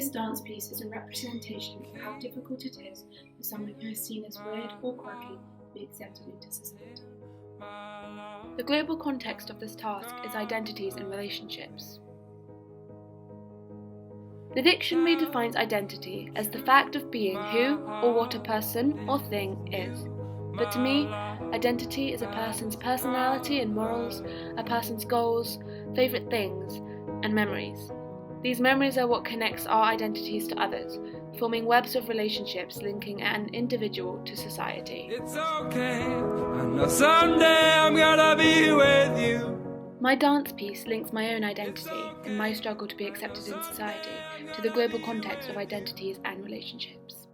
This dance piece is a representation of how difficult it is for someone who is seen as weird or quirky to be accepted into society. The global context of this task is identities and relationships. The dictionary defines identity as the fact of being who or what a person or thing is. But to me, identity is a person's personality and morals, a person's goals, favourite things, and memories. These memories are what connects our identities to others, forming webs of relationships linking an individual to society. It's okay, I know someday I'm gonna be with you. My dance piece links my own identity and my struggle to be accepted in society to the global context of identities and relationships.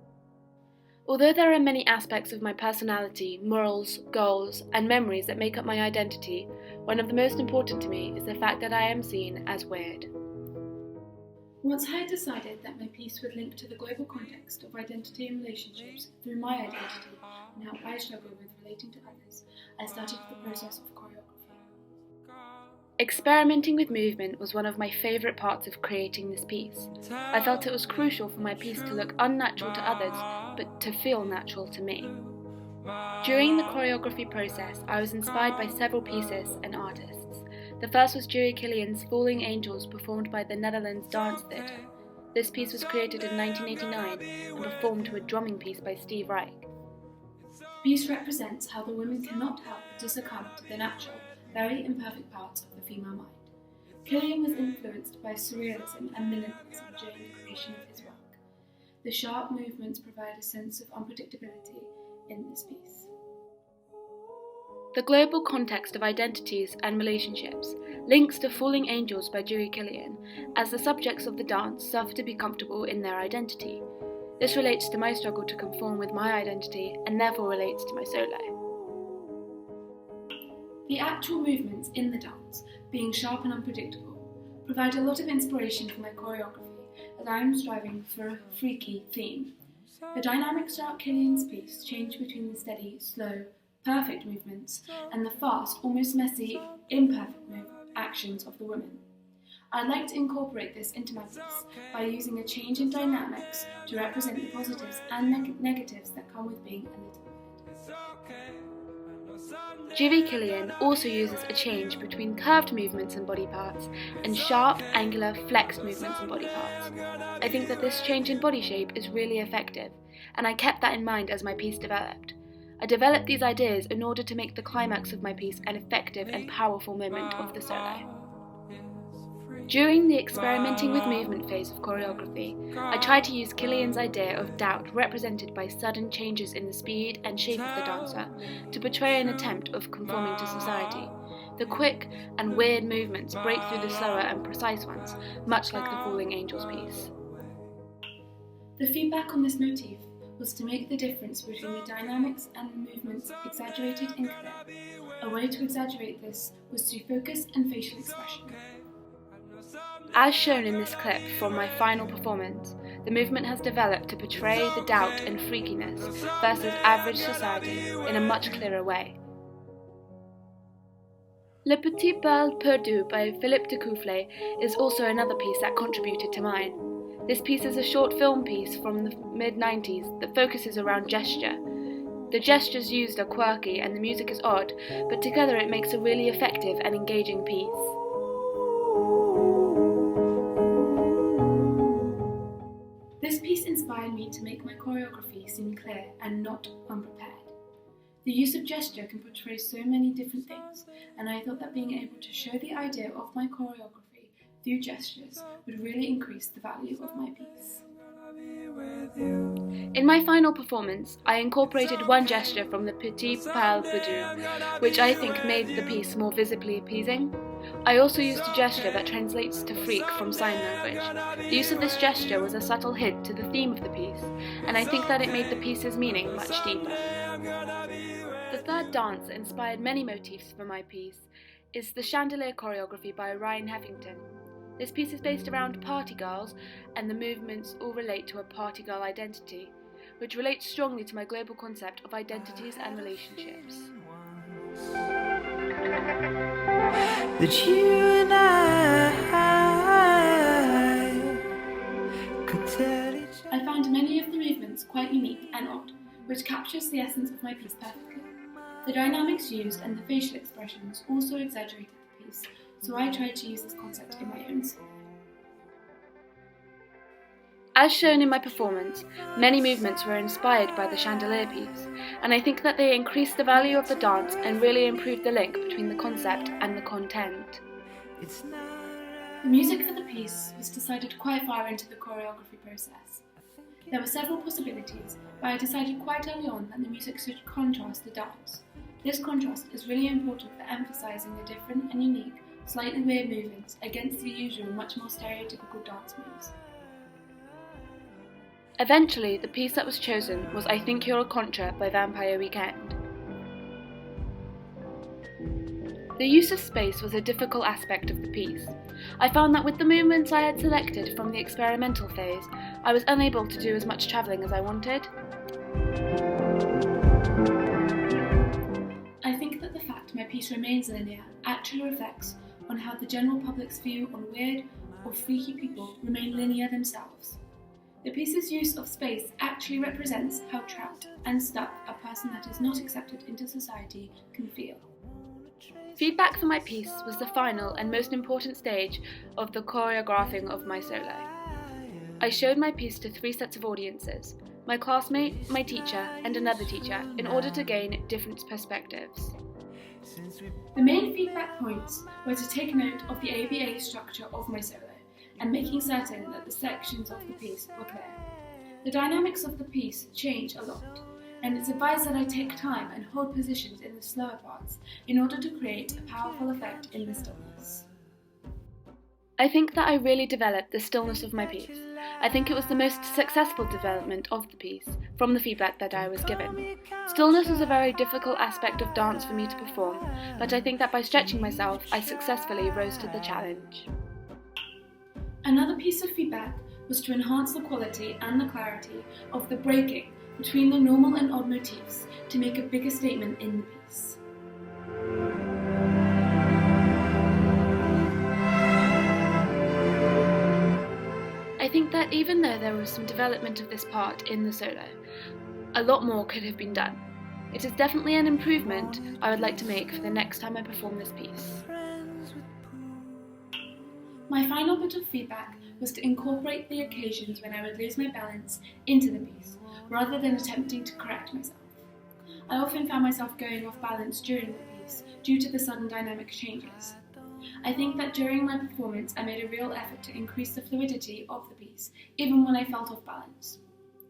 Although there are many aspects of my personality, morals, goals, and memories that make up my identity, one of the most important to me is the fact that I am seen as weird. Once I had decided that my piece would link to the global context of identity and relationships through my identity and how I struggle with relating to others, I started the process of choreography. Experimenting with movement was one of my favourite parts of creating this piece. I felt it was crucial for my piece to look unnatural to others, but to feel natural to me. During the choreography process, I was inspired by several pieces and artists. The first was Jerry Killian's Falling Angels, performed by the Netherlands Dance Theatre. This piece was created in 1989 and performed to a drumming piece by Steve Reich. The piece represents how the women cannot help but to succumb to the natural, very imperfect parts of the female mind. Killian was influenced by surrealism and minimalism during the creation of his work. The sharp movements provide a sense of unpredictability in this piece. The global context of identities and relationships links to Falling Angels by Jerry Killian, as the subjects of the dance suffer to be comfortable in their identity. This relates to my struggle to conform with my identity and therefore relates to my solo. The actual movements in the dance, being sharp and unpredictable, provide a lot of inspiration for my choreography as I am striving for a freaky theme. The dynamics throughout Killian's piece change between the steady, slow, perfect movements and the fast, almost messy, imperfect actions of the women. I'd like to incorporate this into my piece by using a change in dynamics to represent the positives and negatives that come with being a little weird. Jerry Killian also uses a change between curved movements and body parts and sharp, angular, flexed movements and body parts. I think that this change in body shape is really effective, and I kept that in mind as my piece developed. I developed these ideas in order to make the climax of my piece an effective and powerful moment of the solo. During the experimenting with movement phase of choreography, I tried to use Killian's idea of doubt represented by sudden changes in the speed and shape of the dancer to portray an attempt of conforming to society. The quick and weird movements break through the slower and precise ones, much like the Falling Angels piece. The feedback on this motif was to make the difference between the dynamics and the movements exaggerated and clear. A way to exaggerate this was through focus and facial expression. As shown in this clip from my final performance, the movement has developed to portray the doubt and freakiness versus average society in a much clearer way. Le Petit Bal Perdu by Philippe de Coufflet is also another piece that contributed to mine. This piece is a short film piece from the mid-90s that focuses around gesture. The gestures used are quirky and the music is odd, but together it makes a really effective and engaging piece. This piece inspired me to make my choreography seem clear and not unprepared. The use of gesture can portray so many different things, and I thought that being able to show the idea of my choreography through gestures would really increase the value of my piece. In my final performance, I incorporated one gesture from the Petit Bal Perdu, which I think made the piece more visibly appeasing. I also used a gesture that translates to freak from sign language. The use of this gesture was a subtle hint to the theme of the piece, and I think that it made the piece's meaning much deeper. The third dance that inspired many motifs for my piece is the Chandelier choreography by Ryan Heffington. This piece is based around party girls, and the movements all relate to a party girl identity, which relates strongly to my global concept of identities and relationships. That you and I could quite unique and odd, which captures the essence of my piece perfectly. The dynamics used and the facial expressions also exaggerated the piece, so I tried to use this concept in my own solo. As shown in my performance, many movements were inspired by the chandelier piece, and I think that they increased the value of the dance and really improved the link between the concept and the content. The music for the piece was decided quite far into the choreography process. There were several possibilities, but I decided quite early on that the music should contrast the dance. This contrast is really important for emphasising the different and unique, slightly weird movements against the usual, much more stereotypical dance moves. Eventually, the piece that was chosen was I Think You're a Contra by Vampire Weekend. The use of space was a difficult aspect of the piece. I found that with the movements I had selected from the experimental phase, I was unable to do as much travelling as I wanted. I think that the fact my piece remains linear actually reflects on how the general public's view on weird or freaky people remain linear themselves. The piece's use of space actually represents how trapped and stuck a person that is not accepted into society can feel. Feedback for my piece was the final and most important stage of the choreographing of my solo. I showed my piece to 3 sets of audiences, my classmate, my teacher, and another teacher, in order to gain different perspectives. The main feedback points were to take note of the ABA structure of my solo, and making certain that the sections of the piece were clear. The dynamics of the piece change a lot, and it's advised that I take time and hold positions in the slower parts in order to create a powerful effect in the stillness. I think that I really developed the stillness of my piece. I think it was the most successful development of the piece, from the feedback that I was given. Stillness was a very difficult aspect of dance for me to perform, but I think that by stretching myself, I successfully rose to the challenge. Another piece of feedback was to enhance the quality and the clarity of the breaking between the normal and odd motifs to make a bigger statement in the piece. I think that even though there was some development of this part in the solo, a lot more could have been done. It is definitely an improvement I would like to make for the next time I perform this piece. My final bit of feedback was to incorporate the occasions when I would lose my balance into the piece, rather than attempting to correct myself. I often found myself going off balance during the piece due to the sudden dynamic changes. I think that during my performance I made a real effort to increase the fluidity of the piece, even when I felt off balance.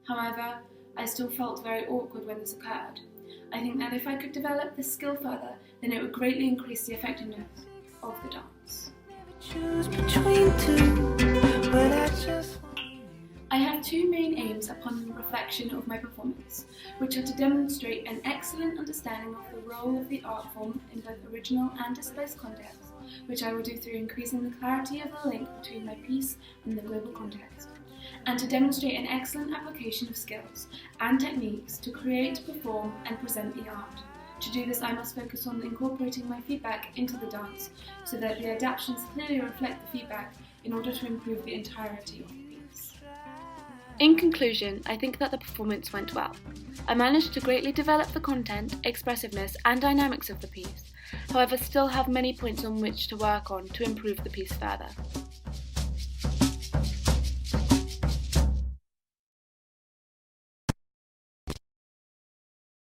However, I still felt very awkward when this occurred. I think that if I could develop this skill further, then it would greatly increase the effectiveness of the dance. I have 2 main aims upon the reflection of my performance, which are to demonstrate an excellent understanding of the role of the art form in both original and displaced contexts, which I will do through increasing the clarity of the link between my piece and the global context, and to demonstrate an excellent application of skills and techniques to create, perform, and present the art. To do this, I must focus on incorporating my feedback into the dance, so that the adaptations clearly reflect the feedback in order to improve the entirety of the piece. In conclusion, I think that the performance went well. I managed to greatly develop the content, expressiveness, and dynamics of the piece, however still have many points on which to work on to improve the piece further.